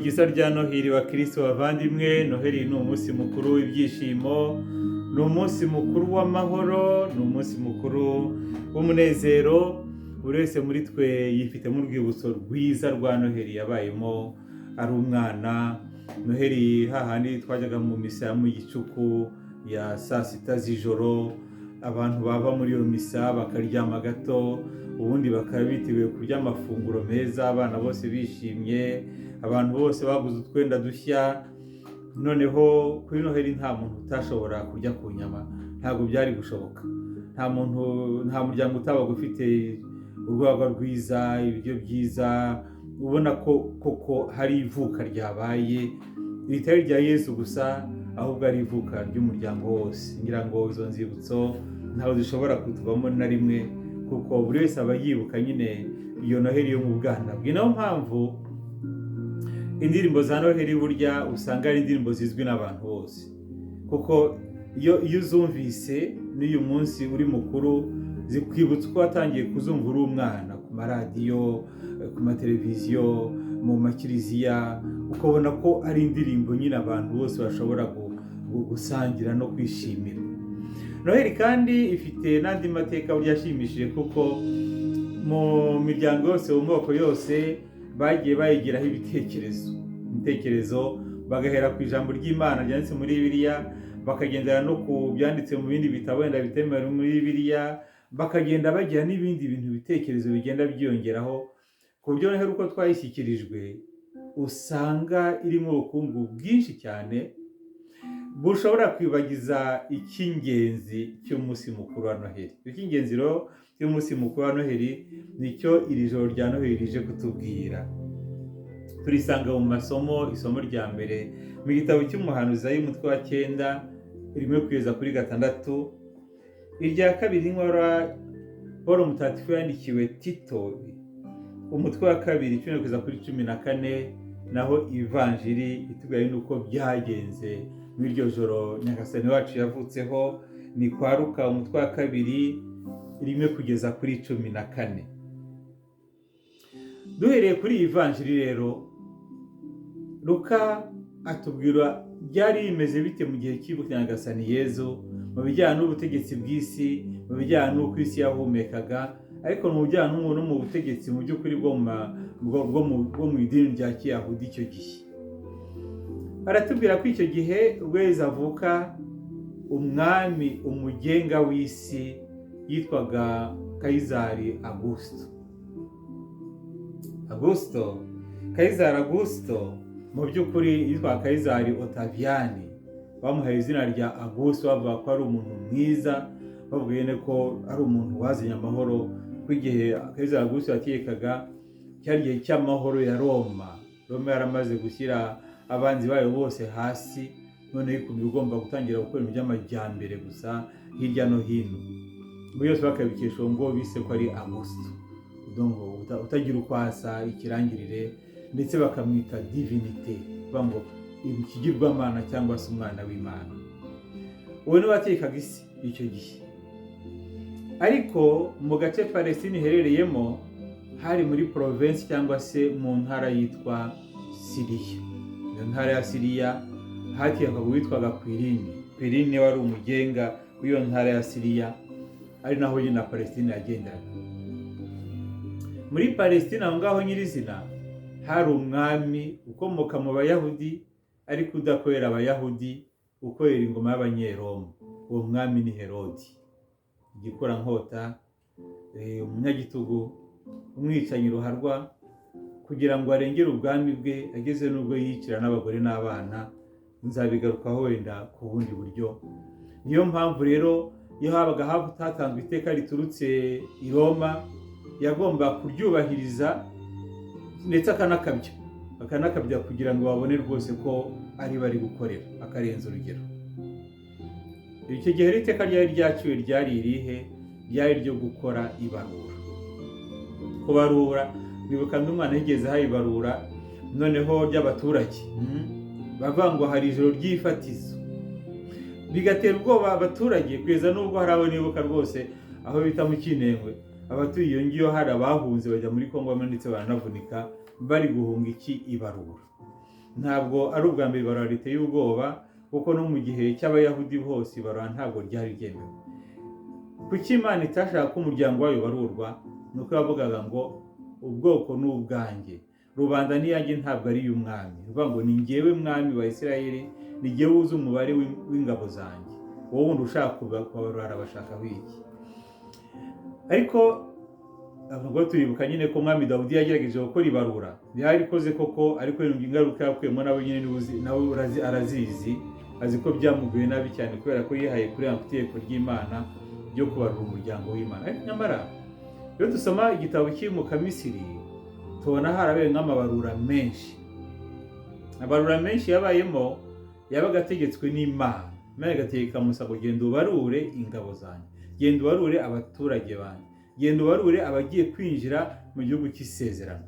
ryiza rya Noheli wa Kristo bavandimwe. Noheli ni umunsi mukuru w'ibyishimo, ni umunsi mukuru w'amahoro, ni umunsi mukuru w'umunezero. Buri wese muri twe yifitemo urwibutso rwiza rwa Noheli yabayemo ari umwana. Noheli hahandi twajyaga mu misa mu gicuku ya saa sita z'ijoro, abantu bava muri iyo misa bakaryama gato, ubundi bakaba biteguye kurya amafunguro meza, abana bose bishimye, abantu bose baguze utwenda dushya. Noneho kuri Noheli nta muntu utashobora kurya ku nyama, ntabwo byari gushoboka. Nta muryango utabaga ufite urwagwa rwiza, ibiryo byiza, ubona ko koko hari ivuka ryabaye, ritari rya Yesu gusa ahubwo ari ivuka ry'umuryango wose. Ngira ngo izo nzibutso ntaho zishobora kutuvamo na rimwe, kuko buri wese aba yibuka nyine iyo Noheli yo mu bwana bwe. Niyo mpamvu indirimbo za Noheli burya usanga ari indirimbo zizwi n'abantu bose, kuko iyo uzumvise n'uyu munsi uri mukuru zikwibutsa uko watangiye kuzumva uri umwana ku maradiyo, ku mateleviziyo, mu makiriziya, ukabona ko ari indirimbo nyine abantu bose bashobora gusangira no kwishimira. Noheli kandi ifite n'andi mateka burya ashimishije, kuko mu miryango yose, mu moko yose bagiye bayigiraho ibitekerezo, bagahera ku ijambo ry'Imana ryanditse muri Bibiliya, bakagendera no ku byanditse mu bindi bitabo wenda bitemewe muri Bibiliya, bakagenda bagira n'ibindi bintu bitekerezo bigenda byiyongeraho, ku buryo Noheli uko twayishyikirijwe usanga irimo ubukungu bwinshi cyane bushobora kwibagiza icy'ingenzi cy'umunsi mukuru wa Noheli. Icy'ingenzi rero cy'umunsi mukuru wa Noheli nicyo iri joro rya Noheli rije kutubwira. Turisanga mu masomo, isomo rya mbere mu gitabo cy'umuhanuzi y'umutwe wa 9 rimwe kugeza kuri 6, irya kabiri nkora Paul Mutagatifu yandikiwe Tito umutwe wa 2 kugeza kuri 14, naho ivanjiri itubwira nuko byagenze muri iryo joro Nyagasani wacu yavutseho, ni kwa Luka umutwe wa 2 rimwe kugeza kuri 14. Duhereye kuri iyi vanjiri rero, Luka atubwira byari bimeze bite mu gihe cy'ibuka Nyagasani Yezu, mu bijyanye n'ubutegetsi bw'isi, mu bijyanye n'uko isi yahumekaga, ariko mu bijyanye no mu butegetsi mu by'ukuri bwo mu idini rya Kiyahudi icyo gihe. Baratubwira ko icyo gihe ubwo Yezu avuka, umwami umugenga w'isi yitwaga Kayizari Augusto mu by'ukuri yitwa Kayizari Otaviyani, bamuhaye izina rya Augusto bavuga ko ari umuntu mwiza, bavuga ko ari umuntu wazanye amahoro. Ku igihe Kayizari Augusto yategekaga cyari igihe cy'amahoro ya Roma yaramaze gushyira abanzi bayo bose hasi, none ikumbi ugomba gutangira gukora ibintu by'amajyambere gusa hirya no hino. Muri yose bakabikesha ngo bise ko ari Augusto, donc utagira uko asa, ikirangirire, ndetse bakamwita divinité, ngo ikigirwamana cyangwa se umwana w'Imana. Uwo niwe wategekaga isi icyo gihe. Ariko mu gace Palestine iherereyemo hari muri province cyangwa se mu ntara yitwa Siriya. Iyo ntara ya Siriya hategekaga uwitwaga Kwirini wari umugenga w'iyo ntara ya Siriya, ari naho nyine Palestine yagenderaga. Muri Palestine aho ngaho nyirizina hari umwami ukomoka mu Bayahudi, ariko udakorera Abayahudi, ukorera ingoma y'Abanyeroma. Uwo mwami ni Herodi, igikorankota, umunyagitugu, umwicanyi ruharwa, kugira ngo arengere ubwami bwe, ageze n'ubwo yicira n'abagore n'abana. Nzabigarukaho wenda ku bundi buryo. Niyo mpamvu rero iyo habaga hatanzwe iteka riturutse i Roma, yagomba kuryubahiriza ndetse akanakabya kugira ngo babone rwose ko ari bari gukorera, akarenza urugero. Icyo gihe iteka ryari ryaciwe ryari irihe? Ryari ryo gukora ibarura. Kubarura, bibuka n'umwana yigeze hayibarura noneho ry'abaturage, bavuga ngo hari ijoro ry'ifatizo, bigatera ubwoba abaturage, kugeza n'ubwo hari abo nibuka rwose aho bita mu Kinengwe, abatuye iyo ngiyo hari abahunze bajya muri Kongo ndetse baranavunika bari guhunga ibarura. ntabwo ari ubwa mbere ibarura riteye ubwoba, kuko no mu gihe cy'abayahudi hose ibarura ntabwo ryari ryemewe. Kuki Imana itashaka ko umuryango wayo barurwa? Ni uko yavugaga ngo ubwoko ni ubwanjye, rubanda n'iyanjye ntabwo ari iy'umwami. Ni ukuvuga ngo ni njyewe mwami wa Isirayeli, ni njyewe uzi umubare w'ingabo zanjye, wowe wundi ushaka kubarura arabashakaho iki? Ariko ahubwo turibuka nyine ko umwami Dawudi yagerageje gukora ibarura, yarikoze koko, ariko ingaruka yakuyemo nawe nyine nawe arazizi, azi ko byamuguye nabi cyane kubera ko yihaye kuri itegeko ry'Imana ryo kubarura umuryango w'Imana. Ariko nyamara iyo dusoma igitabo cy'Imuka Misiri tubona harabaye nk'amabarura menshi. Abarura menshi yabayemo yabaga ategetswe n'Imana. Imana igategeka Musa ngo genda ubarure ingabo zanjye, genda ubarure abaturage banjye, genda ubarure abagiye kwinjira mu gihugu cy'isezerano.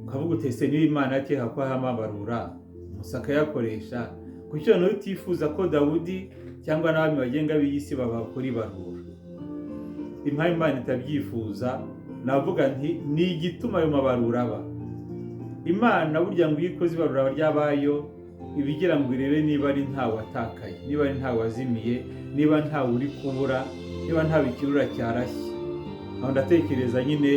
Ukavuga utese niba Imana yateka ko hama abarura Musa akayakoresha, kuki noneho utifuza ko Dawudi cyangwa n'abami bagenga b'isi babakora ibarura? Impamvu Imana itabyifuza, navuga nti ni igituma ayo mabarura aba. Imana burya ngo iyo ikoze ibarura ryabayo ibigira ngo irebe niba ari ntawe atakaye, niba ari ntawe wazimiye, niba ntawe uri kubura, niba ntawe ikirura cyarashye. Aho ndatekereza nyine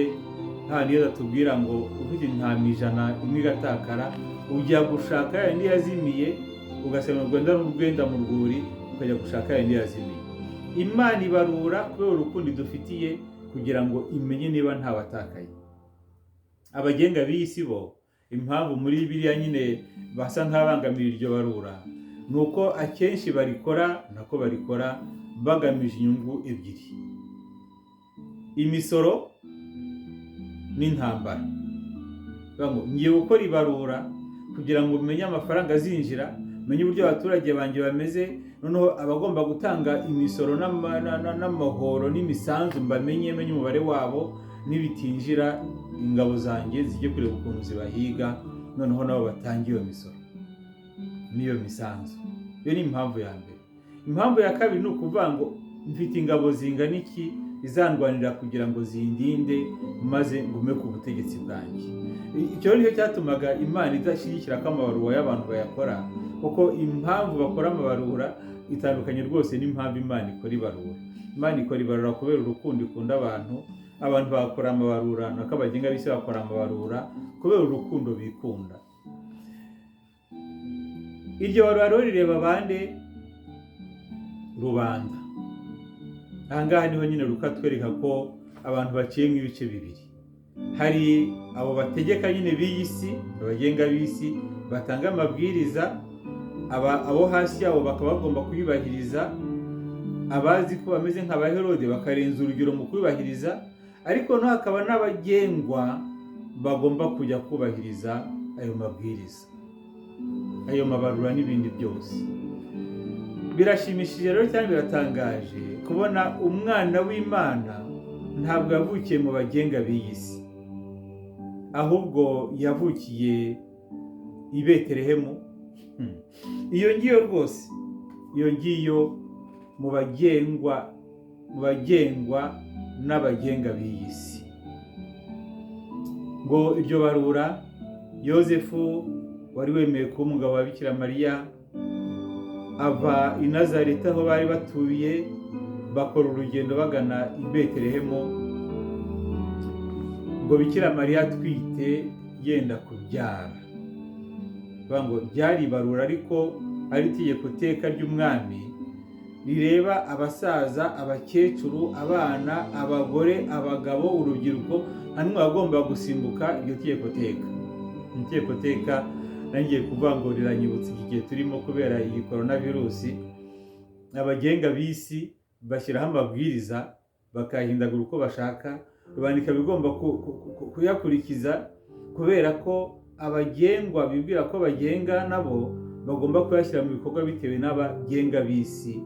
nta niyo datubwira ngo ufite intama 100 imwe igatakara, ujya gushaka yandi yazimiye, ugasema Rwanda n'urwenda mu rwuri, ukajya gushaka yandi yazimiye. Imana ibarura kubera urukundo idufitiye, kugira ngo imenye niba ntawe atakaye. Abagenga b'isi bo impamvu muri Bibiliya nyine basa nk'abangamira iryo barura, nuko akenshi barikora bagamije inyungu ebyiri: imisoro n'intambara. Ngiye gukora ibarura kugira ngo umenye amafaranga azinjira, menye uburyo abaturage banjye bameze, noneho abagomba gutanga imisoro n'amahoro n'imisanzu mbamenye, menye umubare wabo, nibitinjira ingabo zanjye zijye kureba ukuntu zibahiga, noneho nabo batangiye iyo misoro n'iyo misanzu. Iyo ni impamvu ya mbere. Impamvu ya kabiri ni ukuvuga ngo mfite ingabo zingana iki izandwanira kugira ngo zindinde maze ngume ku butegetsi bwanjye. Icyo nicyo cyatumaga Imana idashyigikira ko amabarura y'abantu bayakora, kuko impamvu bakora amabarura itandukanye rwose n'impamvu Imana ikora ibarura. Imana ikora ibarura kubera urukundo ikunda abantu bakora amabarura, nako abagenga b'isi bakora amabarura kubera urukundo bikunda. Iryo barura rero rireba bande? Rubanda. Ahangaha niho nyine rukatwereka ko abantu baciye nk'ibice bibiri. Hari abo bategeka nyine b'isi, abagenga b'isi batanga amabwiriza, abo hasi yabo bakaba bagomba kuyubahiriza, abazi ko bameze nk'abaherode bakarenza urugero mu kuyubahiriza, ariko no hakaba n'abagengwa bagomba kujya kubahiriza ayo mabwiriza, ayo mabarura n'ibindi byose. Birashimishije rero cyane, biratangaje kubona umwana w'Imana ntabwo yavukiye mu bagenga b'isi, ahubwo yavukiye i Betelehemu. Iyo ngiyo rwose, iyo ngiyo mu bagengwa n'abagenga b'isi. Ngo iryo barura, Yosefu wari wemeye kuba umugabo wa Bikira Mariya ava i Nazareti aho bari batuye, bakora urugendo bagana i Betelehemu. Ngo Bikira Mariya atwite yenda kubyara. Ngo ryari ibarura ariko ari itegeko teka ry'umwami rireba abasaza, abakecuru, abana, abagore, abagabo, urubyiruko, hanyuma bagomba gusimbuka iryo tegeko teka. Itegeko teka nangiye kuvuga ngo riranyibutsa igihe turimo kubera iyi coronavirus. Abagenga b'isi bashyiraho amabwiriza bakahindagura uko bashaka, rubandika bigomba kuyakurikiza, kubera ko abagengwa bibwira ko bagenga nabo bagomba kuyashyira mu bikorwa bitewe n'abagenga b'isi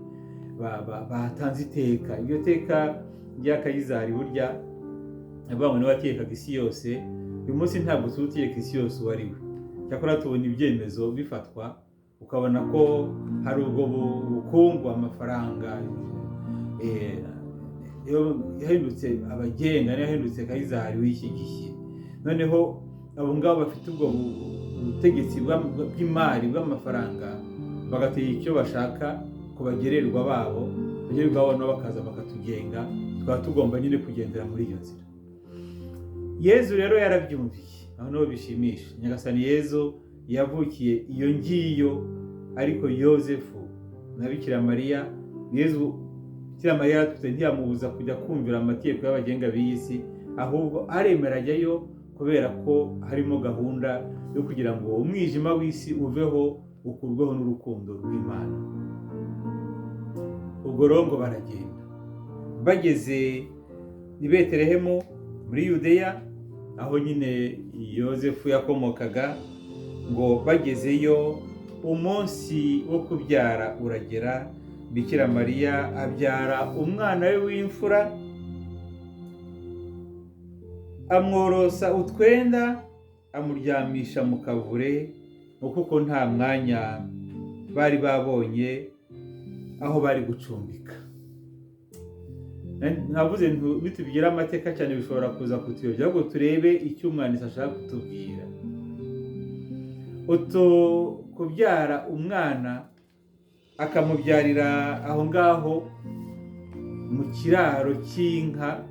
batanze iteka. Iryo teka rya Kayizari burya avuga ngo niwe wategekaga isi yose. Uyu munsi ntabwo tutegeka isi yose uwo ari we, cyakora tubona ibyemezo bifatwa, ukabona ko hari ubwo bukungu, amafaranga yahindutse abagenga, yahindutse Kayizari w'iki gihe. Noneho abo ngabo bafite ubwo butegetsi bw'imari bw'amafaranga, bagatega icyo bashaka ku bagererwa babo nabo bakaza bakatugenga, tukaba tugomba nyine kugendera muri iyo nzira. Yezu rero yarabyumviye, aho niho bishimisha. Nyagasani Yezu yavukiye iyo ngiyo, ariko Yozefu na Bikira Mariya, Bikira Mariya yaratutse ntiyamubuza kujya kumvira amategeko y'abagenga b'iyi si, ahubwo aremera ajyayo kubera ko harimo gahunda yo kugira ngo umwijima w'isi uveho, ukurweho n'urukundo rw'Imana. Ubwo rero ngo baragenda, bageze i Betelehemu muri Yudeya, aho nyine Yozefu yakomokaga, ngo bagezeyo umunsi wo kubyara uragera, Bikira Mariya abyara umwana we w'imfura, amworosa utwenda, amuryamisha mu kavure, kuko nta mwanya bari babonye aho bari gucumbika. Navuze nitubigira amateka cyane bishobora kuza kutuyobya, ahubwo turebe icyo umwanditsi ashaka kutubwira. Kubyara umwana akamubyarira aho ngaho mu kiraro cy'inka,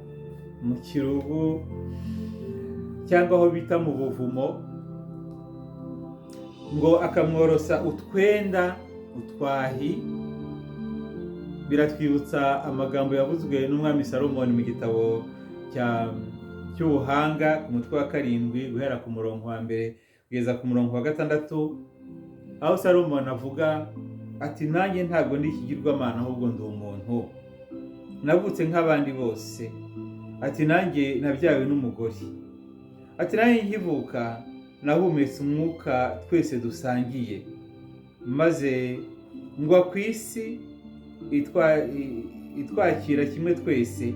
mu kirugu, cyangwa aho bita mu buvumo, ngo akamworosa utwenda, utwahi. Biratwibutsa amagambo yavuzwe n'umwami Salomoni mu gitabo cy'ubuhanga ku mutwe wa 7 guhera ku murongo wa 1 kugeza ku murongo wa 6, aho Salomoni avuga ati, nanjye ntabwo ndi ikigirwamana, ahubwo ndi umuntu, navutse nk'abandi bose. Ati, nanjye nabyawe n'umugore. Ati, nanjye nkivuka nahumetse umwuka twese dusangiye, maze ngwa ku isi itwakira kimwe twese.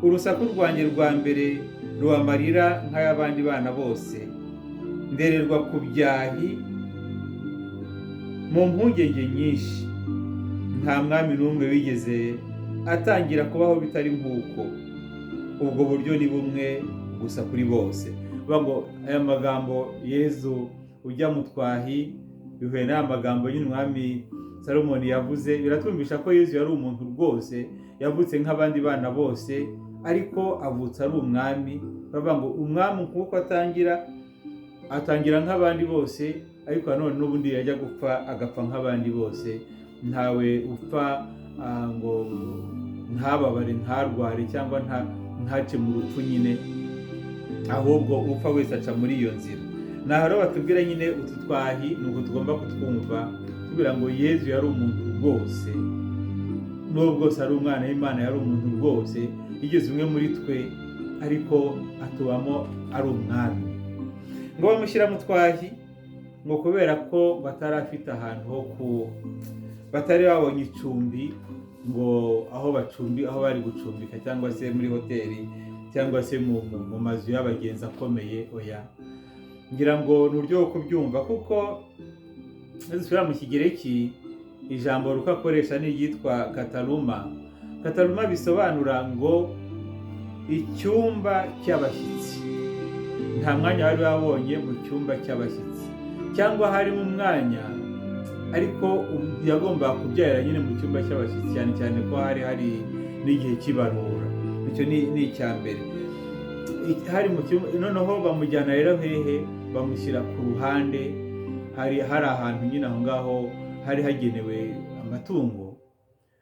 Urusaku rwanjye rwa mbere rubamarira nk'ay'abandi bana bose, ndererwa ku byahi mu mpungenge nyinshi. Nta mwami n'umwe wigeze atangira kubaho bitari nk'uko. Ubwo buryo ni bumwe gusa kuri bose. Ngo aya magambo Yezu ujya mu twahi bihuye n'aya magambo y'umwami Salomoni yavuze, biratwumvisha ko Yezu yari umuntu rwose, yavutse nk'abandi bana bose, ariko avutse ari umwami. Bavuga ngo umwami kuko atangira nk'abandi bose, ariko nanone n'ubundi yajya gupfa agapfa nk'abandi bose. Ntawe upfa ngo ntababare, ntarware, cyangwa ntace mu rupfu nyine, ahubwo upfa wese aca muri iyo nzira. Naho rero batubwira nyine utu twahi nuko tugomba kutwumva, tubwira ngo Yezu yari umuntu rwose, n'ubwo bwose ari umwana w'Imana, yari umuntu rwose, yigeze umwe muri twe, ariko atubamo ari umwami. Ngo bamushyira mu twahi, ngo kubera ko batari afite ahantu batari babonye icumbi, ngo aho bari gucumbika, cyangwa se muri hoteli, cyangwa se mu mazu y'abagenzi akomeye. Oya, ngira ngo ni uburyo bwo kubyumva, kuko dusubira mu Kigereki, ijambo Luka akoresha ni iryitwa kataluma. Kataluma bisobanura ngo icyumba cy'abashyitsi. Nta mwanya bari babonye mu cyumba cy'abashyitsi, cyangwa harimo umwanya, ariko yagombaga kubyarira nyine mu cyumba cy'abashyitsi, cyane cyane ko hari n'igihe cy'ibarura. Icyo ni icya mbere. Hari mu cyumba, noneho bamujyana rero hehe, bamushyira ku ruhande, hari ahantu nyine aho ngaho hari hagenewe amatungo,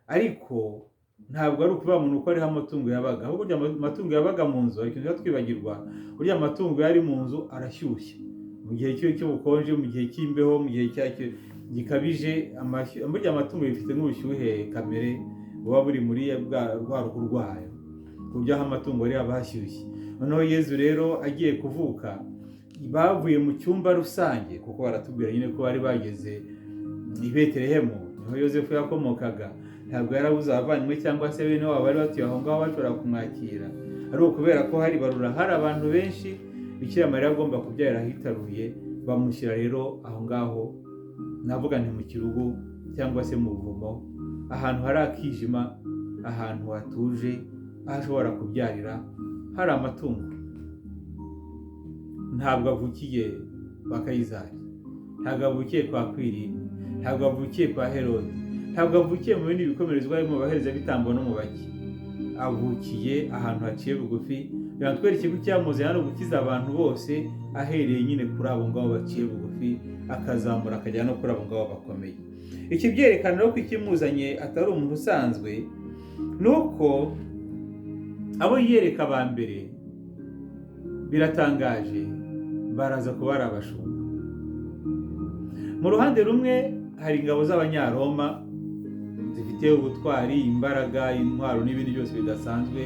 ariko ntabwo ari ukuvuga umuntu uko ariho amatungo yabaga, ahubwo amatungo yabaga mu nzu. Ariko ikintu twibagirwa, burya amatungo yari mu nzu arashyushye mu gihe cy'ubukonje, mu gihe cy'imbeho, mu gihe gikabije. Burya amatungo bifite n'ubushyuhe kamere buba buri muri rwa ruhu rwayo, ku buryo aho amatungo yari aba hashyushye. Noneho Yezu rero agiye kuvuka, bavuye mu cyumba rusange, kuko baratubwira nyine ko bari bageze i Betelehemu, niho Yozefu yakomokaga. Ntabwo yarabuze abavandimwe cyangwa se bene wabo bari batuye aho ngaho bashobora kumwakira, ari ukubera ko hari barura, hari abantu benshi. Bikira Mariya agomba kubyarira ahitaruye, bamushyira rero aho ngaho, navuga nti mu kirugu cyangwa se mu buvumo, ahantu hari akijima, ahantu hatuje, aho ashobora kubyarira hari amatungo. Ntabwo avukiye kwa Kayizari, ntabwo avukiye kwa Kwirinda, ntabwo avukiye kwa Herode, ntabwo avukiye mu bindi bikomerezwa harimo abaherezabitambo no mu baki. Avukiye ahantu haciye bugufi, biratwereka ko cyamuzanye hano gukiza abantu bose, ahereye nyine kuri abo ngabo baciye bugufi, akazamura akajya no kuri abo ngabo bakomeye. Iki byerekana rero ko ikimuzanye atari umuntu usanzwe, nuko abo yiyereka ba mbere biratangaje, baraza kuba ari abashumba. Mu ruhande rumwe hari ingabo z'Abanyaroma zifite ubutwari, imbaraga, intwaro n'ibindi byose bidasanzwe,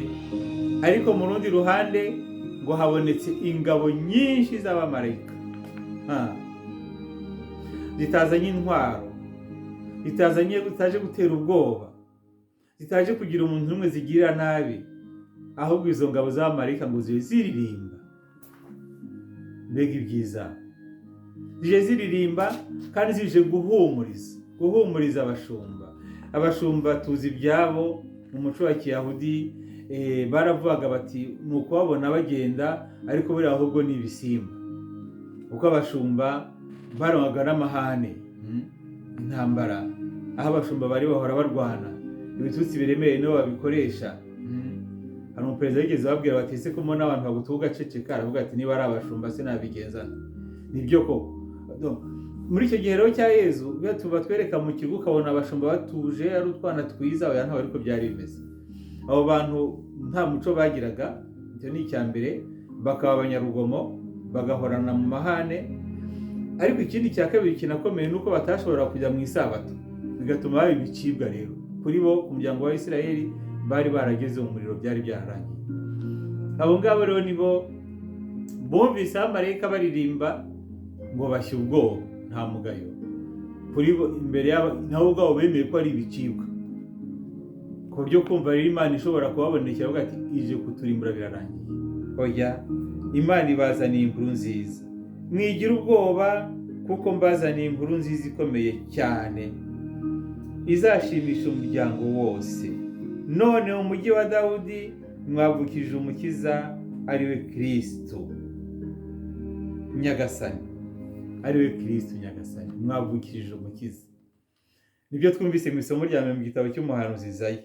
ariko mu rundi ruhande ngo habonetse ingabo nyinshi z'abamarayika zitazanye intwaro, zitaje gutera ubwoba, zitaje kugira umuntu n'umwe zigirira nabi, ahubwo izo ngabo z'abamarayika ngo ziririmba. Mbega ibyiza! Zije ziririmba kandi zije guhumuriza abashumba tuzi ibyabo mu muco wa Kiyahudi. Baravugaga bati ni ukubabona bagenda ariko buriya ahubwo ni ibisimba, kuko abashumba barangwaga n'amahane, intambara, aho abashumba bari bahora barwana, ibitutsi biremereye nibo babikoresha. Hari umuperezida wigeze babwira bati ese ko mbona abantu bagutuga ceceka, aravuga ati niba ari abashumba sinabigenzana. Nibyo koko. Muri icyo gihe rero cya Yezu tuba twereka mu kigo ukabona abashumba batuje ari utwana twiza, oya ntabwo ariko byari bimeze. Abo bantu nta muco bagiraga, icyo ni icya mbere, bakaba abanyarugomo, bagahorana mu mahane. Ariko ikindi cya kabiri kinakomeye nuko batashobora kujya mu isabato, bigatuma baba ibicibwa. Rero kuri bo ku muryango wa Isirayeli bari barageze mu muriro, byari byararangiye. Abo ngabo rero nibo bumvise abamarayika baririmba ngo bashye ubwoba, nta mugayo kuri bo. Imbere yabo nabo ubwabo bemeye ko ari ibicibwa, ku buryo kumva rero Imana ishobora kubabonekera avuga ati ije kuturimbura birarangiye. Oya, Imana ibazaniye inkuru nziza, mwigira ubwoba kuko mbazaniye inkuru nziza ikomeye cyane, izashimisha umuryango wose. None mu mujyi wa Dawudi mwavukije umukiza, ariwe Kristo Nyagasani. Ariwe Kristo Nyagasani, mwavukije umukiza. Nibyo twumvise mu isomo rya mbere mu gitabo cy'umuhanuzi Izayi,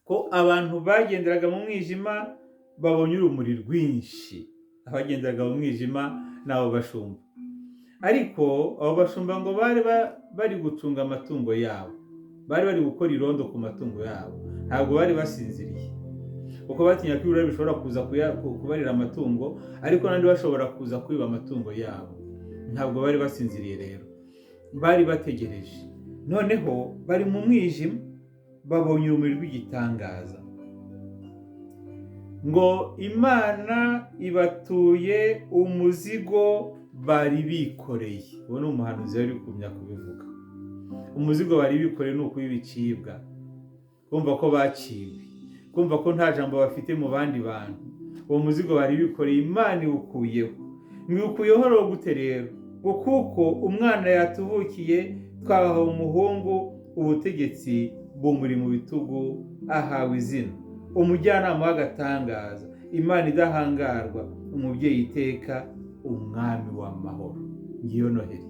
ko abantu bagenderaga mu mwijima babonye urumuri rwinshi. Abagenderaga mu mwijima n'abo bashumba, ariko abo bashumba ngo bari gucunga amatungo yabo, bari gukora irondo ku matungo yabo, ntabwo bari basinziriye, kuko batinya ko ibirori bishobora kuza kubarira amatungo, ariko nandi bashobora kuza kwiba amatungo yabo. Ntabwo bari basinziriye rero, bari bategereje. Noneho bari mu mwijima, babonye urumuri rw'igitangaza, ngo Imana ibatuye umuzigo bari bikoreye. Uwo ni umuhanuzi wari kumya kubivuga. Umuzigo bari bikoreye ni ukuw'ibicibwa, kumva ko baciwe, kumva ko nta jambo bafite mu bandi bantu. Uwo muzigo bari bikoreye Imana iwukuyeho. Mwiwukuyeho rero gute rero? Kuko umwana yatuvukiye, twahawe umuhungu, ubutegetsi bumuri mu bitugu, ahawe izina umujyanama w'agatangaza, Imana idahangarwa, umubyeyi iteka, umwami w'amahoro. Ngiyo Noheli.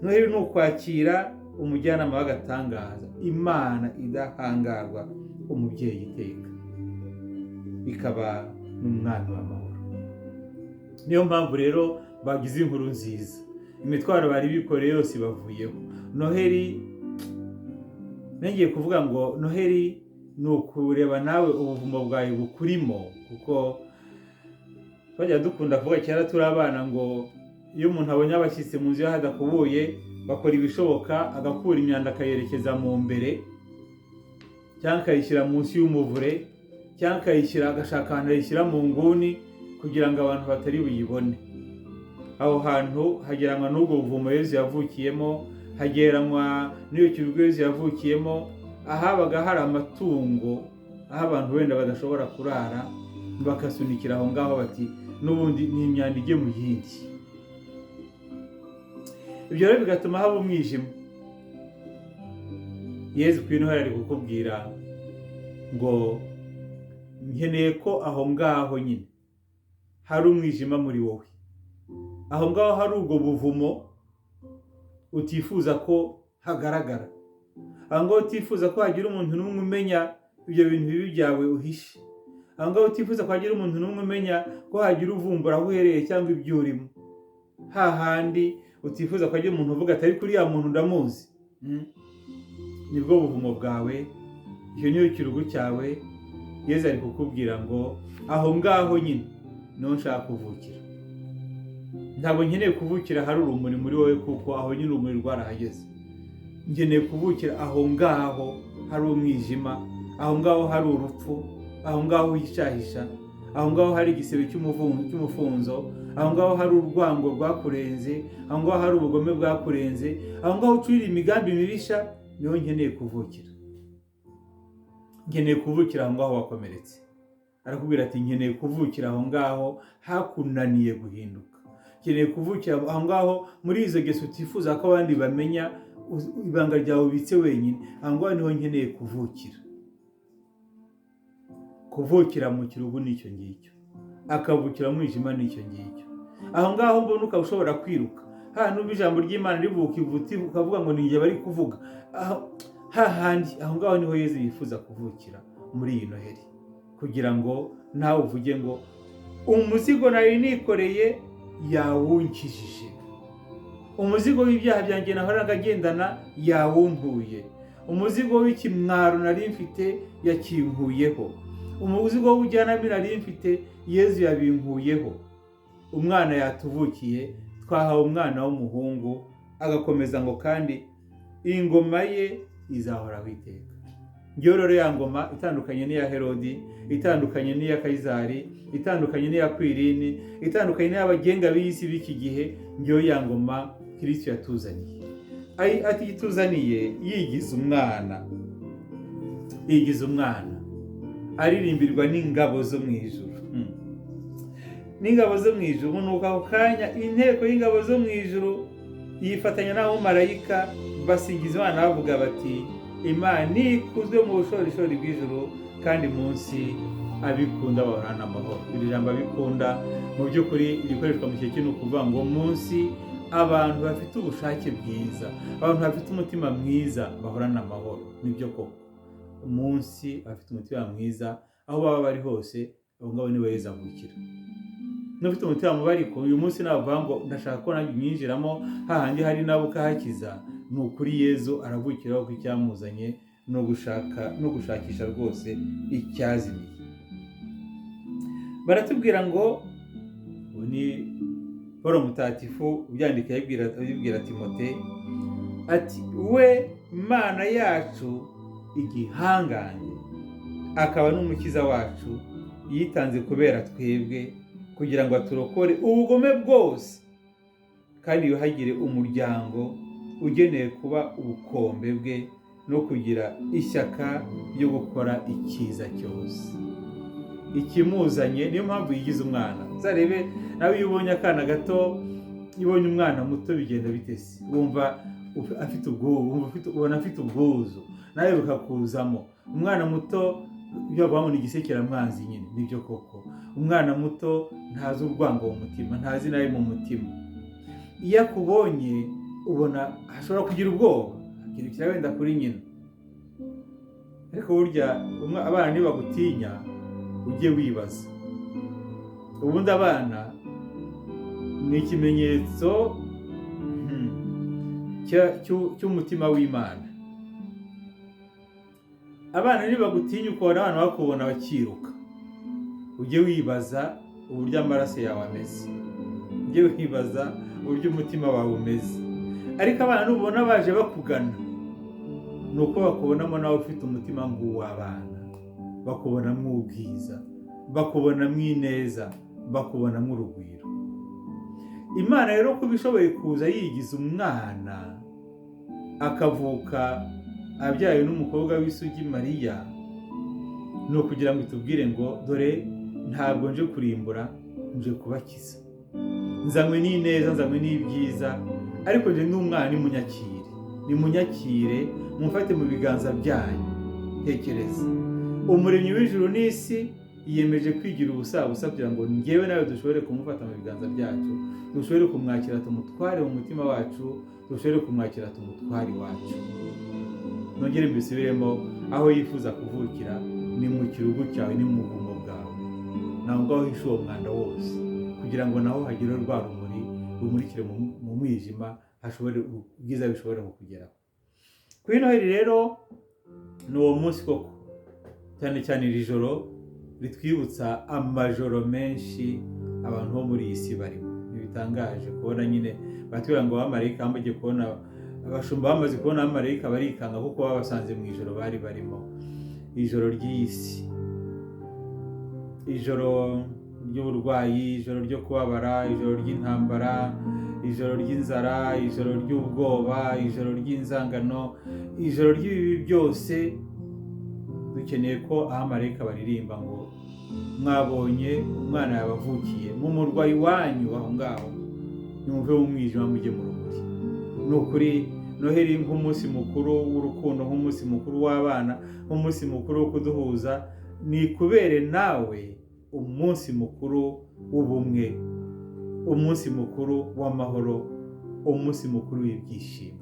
Noheli ni ukwakira umujyanama w'agatangaza, Imana idahangarwa, umubyeyi iteka, ikaba n'umwami w'amahoro. Niyo mpamvu rero bagize inkuru nziza, imitwaro bari bikoreye yose bavuyeho. Noheli, ngiye kuvuga ngo Noheli ni ukureba nawe ubuvumo bwawe bukurimo, kuko twajya dukunda kuvuga kera turi abana ngo iyo umuntu abonye abashyitsi mu nzu ye hadakubuye, bakora ibishoboka agakura imyanda akayerekeza mu mbere, cyangwa akayishyira munsi y'umuvure, cyangwa agashaka ahantu ayishyira mu nguni kugira ngo abantu batari buyibone. Aho hantu hageranwa n'ubwo buvumo Yezu yavukiyemo, hageranwa n'iyo kirugo Yezu yavukiyemo, ahabaga hari amatungo, aho abantu wenda badashobora kurara, bakasunikira aho ngaho bati n'ubundi ni imyanda ijye mu yindi. Ibyo rero bigatuma haba umwijima. Yezu kuri Noheli ari kukubwira ngo nkeneye ko aho ngaho nyine hari umwijima muri wowe, aho ngaho hari ubwo buvumo utifuza ko hagaragara, aho ngaho utifuza ko hagira umuntu n'umwe umenya ibyo bintu bibi byawe uhishe, aho ngaho utifuza ko hagira umuntu n'umwe umenya ko hagira uvumbura aho uhereye cyangwa ibyo urimo, hahandi utifuza ko hagira umuntu uvuga ati ariko uriya muntu ndamuzi. Nibwo buvumo bwawe, icyo niyo kirugu cyawe. Yesu ari kukubwira ngo aho ngaho nyine niho nshaka kuvukira. Ntabwo nkeneye kuvukira hari urumuri muri wowe, kuko aho nyine urumuri rwarahageze. Nkeneye kuvukira aho ngaho hari umwijima, aho ngaho hari urupfu, aho ngaho uhishahisha, aho ngaho hari igisebe cy'umufunzo, aho ngaho hari urwango rwakurenze, aho ngaho hari ubugome bwakurenze, aho ngaho ucurira imigambi mibisha, niho nkeneye kuvukira. Nkeneye kuvukira aho ngaho wakomeretse. Arakubwira ati nkeneye kuvukira aho ngaho hakunaniye guhinduka. Nkeneye kuvukira aho ngaho muri izo geso utifuza ko abandi bamenya, ibanga ryawe ubitse wenyine. Aho ngaho niho nkeneye kuvukira. Kuvukira mu kirugu nicyo ngicyo, akavukira mu mwijima nicyo ngicyo. Aho ngaho mbona ukaba ushobora kwiruka, n'ubwo ijambo ry'Imana rivuka ivuti ukavuga ngo ninjye bari kuvuga. Hahandi aho ngaho niho Yesu yifuza kuvukira muri iyi Noheli, kugira ngo nawe uvuge ngo umuzigo nari nikoreye yawunkijije, umuzigo w'ibyaha byanjye nahoraga agendana yawunkuye, umuzigo w'ikimwaro nari mfite yakinkuyeho, umuzigo w'ubujyanama nari mfite Yesu yabinkuyeho. Umwana yatuvukiye, twahawe umwana w'umuhungu, agakomeza ngo kandi ingoma ye izahoraho iteka. Ngiyo rero ya ngoma itandukanye n'iya Herodi, itandukanye n'iya Kayizari, itandukanye n'iya Kwirini, itandukanye n'abagenga b'isi b'iki gihe. Ngiyo ya ngoma Kristo yatuzaniye. Ati yituzaniye yigize umwana, yigize umwana, aririmbirwa n'ingabo zo mu ijuru. N'ingabo zo mu ijuru, nuko ako kanya inteko y'ingabo zo mu ijuru yifatanya n'abo marayika basingiza Imana bavuga bati Imana ikuzwe mu bushorishori bw'ijuru, kandi munsi abikunda bahorana amahoro. Iri jambo abikunda mu by'ukuri rikoreshwa mu gihe kino kuvuga ngo munsi abantu bafite ubushake bwiza, abantu bafite umutima mwiza bahorana amahoro. Nibyo koko, umunsi bafite umutima mwiza aho baba bari hose, abo ngabo niwe Yesu avukira. N'ufite umutima mubi ariko uyu munsi navuga ngo ndashaka ko nanjye nyinjiramo, hahandi hari nabo ukahakiza, ni ukuri Yesu aravukira kuko icyamuzanye no gushakisha rwose icyazimiye. Baratubwira ngo ni Paul Mutagatifu ubyandika abibwira Timote ati we Imana yacu igihangange, akaba n'umukiza wacu, yitanze kubera twebwe kugira ngo aturokore ubugome bwose, kandi yuhagire umuryango ugenewe kuba ubukombe bwe no kugira ishyaka ryo gukora icyiza cyose. Ikimuzanye niyo mpamvu yigize umwana. Zarebe nawe iyo ubonye akana gato, iyo ubonye umwana muto bigenda bitese, wumva afite ubwoba, ubona afite ubwuzu, nawe bukakuzamo. Umwana muto iyo babona igisekera mwanzi nyine. Nibyo koko, umwana muto ntazi urwango mu mutima, ntazi nawe mu mutima. Iyo akubonye ubona ashobora kugira ubwoba, akirukira wenda kuri nyina. Ariko burya abana ntibagutinya, ujye wibaza. Ubundi abana ni ikimenyetso cy'umutima w'Imana. Abana ntibagutinya ukabona abana bakubona bakiruka, ujye wibaza uburyo amaraso yawe ameze, ujye wibaza uburyo umutima wawe umeze. Ariko abana nubona baje bakugana, ni uko bakubonamo nawe ufite umutima nk'uw'abana, bakubonamo ubwiza, bakubonamo ineza, bakubonamo urugwiro. Imana rero kuba ishoboye kuza yigize umwana, akavuka abyaye n'umukobwa w'isugi Mariya, ni ukugira ngo itubwire ngo dore ntabwo nje kurimbura, nje kubakiza. Nzanywe n'ineza, nzanywe n'ibyiza, ariko nje n'umwana nimunyakire, mumfate mu biganza byanyu. Tekereza, umuremyi w'ijuru n'isi yiyemeje kwigira ubusabusa kugira ngo njyewe nawe dushobore kumufata mu biganza byacu, dushobore kumwakira tumutware mu mutima wacu, dushobore kumwakira tumutware iwacu. Nongere mbisubiremo, aho yifuza kuvukira ni mu kirugu cyawe, ni mu buvumo bwawe, naho ngaho hishe uwo mwanda wose, kugira ngo naho hagire rwa rumuri rumurikire mu mwijima, hashobore ubwiza bishobora kukugeraho. Kuri Noheli rero ni uwo munsi koko, cyane cyane iri joro ritwibutsa amajoro menshi abantu bo muri iyi si barimo. Ntibitangaje kubona nyine batubwira ngo abamarayika bamaze kubona, abashumba bamaze kubona abamarayika barikanga kuko babasanze mu ijoro bari barimo, ijoro ry'iyi si, ijoro ry'uburwayi, ijoro ryo kubabara, ijoro ry'intambara, ijoro ry'inzara, ijoro ry'ubwoba, ijoro ry'inzangano, ijoro ry'ibibi byose. Dukeneye ko abamarayika baririmba ngo mwabonye umwana yabavukiye mu murwa iwanyu aho ngaho, nimumve mu mwijima mujye mu rumuri. Ni ukuri Noheli nk'umunsi mukuru w'urukundo, nk'umunsi mukuru w'abana, nk'umunsi mukuru wo kuduhuza, ni kubere nawe umunsi mukuru w'ubumwe, umunsi mukuru w'amahoro, umunsi mukuru w'ibyishimo.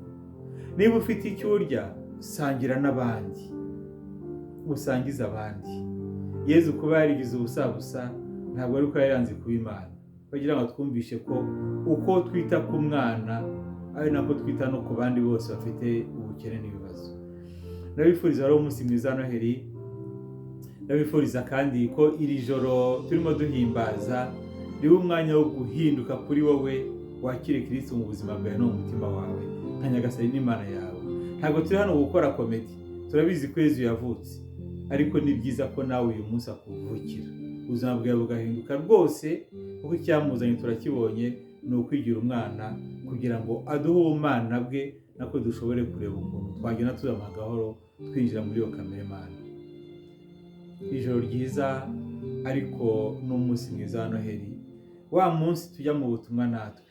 Niba ufite icyo urya, sangira n'abandi, usangiza abandi. Yezu kuba yarigize ubusabusa ntabwo ari uko yaranze kuba Imana, bagira ngo twumvishe ko uko twita ku mwana ari nako twita no ku bandi bose bafite ubukene n'ibibazo. Ndabifuriza rero umunsi mwiza wa Noheli. Ndabifuriza kandi ko iri joro turimo duhimbaza ribe umwanya wo guhinduka kuri wowe, wakire Kristo mu buzima bwawe no mu mutima wawe nka Nyagasani n'Imana yawe. Ntabwo turi hano gukora komedi, turabizi ko Yezu yavutse, ariko ni byiza ko nawe uyu munsi akuvukira, ubuzima bwawe bugahinduka rwose, kuko icyamuzanye turakibonye, ni ukwigira umwana kugira ngo aduhe ubumana bwe, nako dushobore kureba ukuntu twagenda tuzama gahoro twinjira muri iyo kamere Mana. Ijoro ryiza, ariko n'umunsi mwiza wa Noheli, wa munsi tujya mu butumwa natwe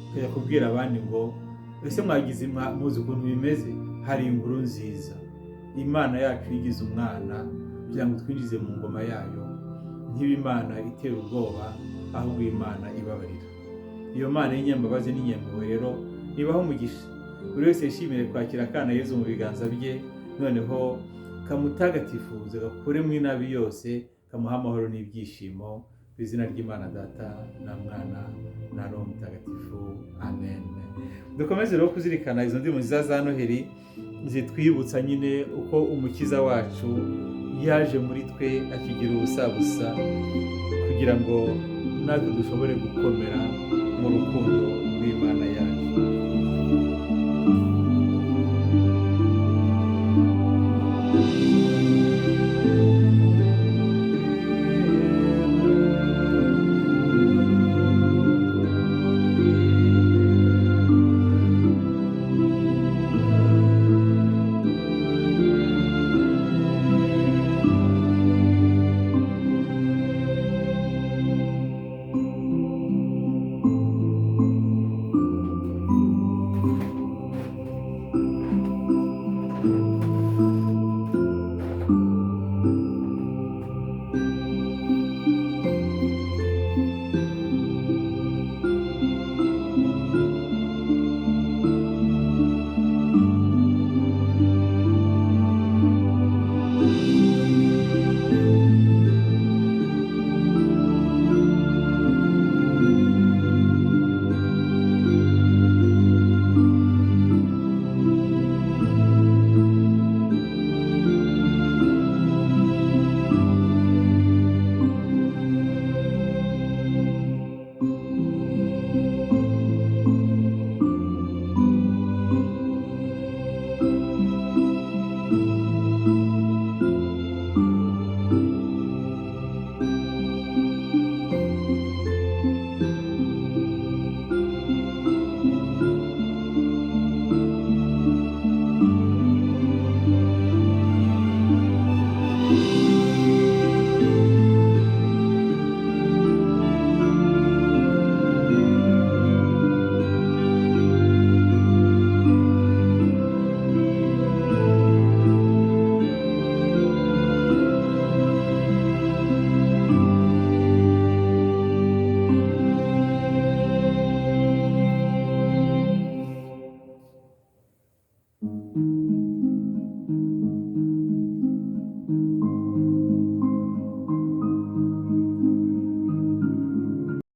tukajya kubwira abandi ngo ese mwagize muzi ukuntu bimeze, hari inkuru nziza. Imana yacu yigize umwana kugira ngo twinjize mu ngoma yayo, ntibe Imana itera ubwoba, ahubwo Imana ibabarira. Iyo Mana y'inyambabazi n'inyempuhwe rero ibaho umugisha. Buri wese yishimire kwakira akana Yezu mu biganza bye, noneho kamutagatifuze, gakuremo inabi yose, kamuha amahoro n'ibyishimo. Ku izina ry'Imana Data na Mwana na Roho Mutagatifu, amen. Dukomeze rero kuzirikana izo ndimi nziza za Noheli zitwibutsa nyine uko umukiza wacu yaje muri twe akigira ubusabusa, kugira ngo natwe dushobore gukomera mu rukundo rw'Imana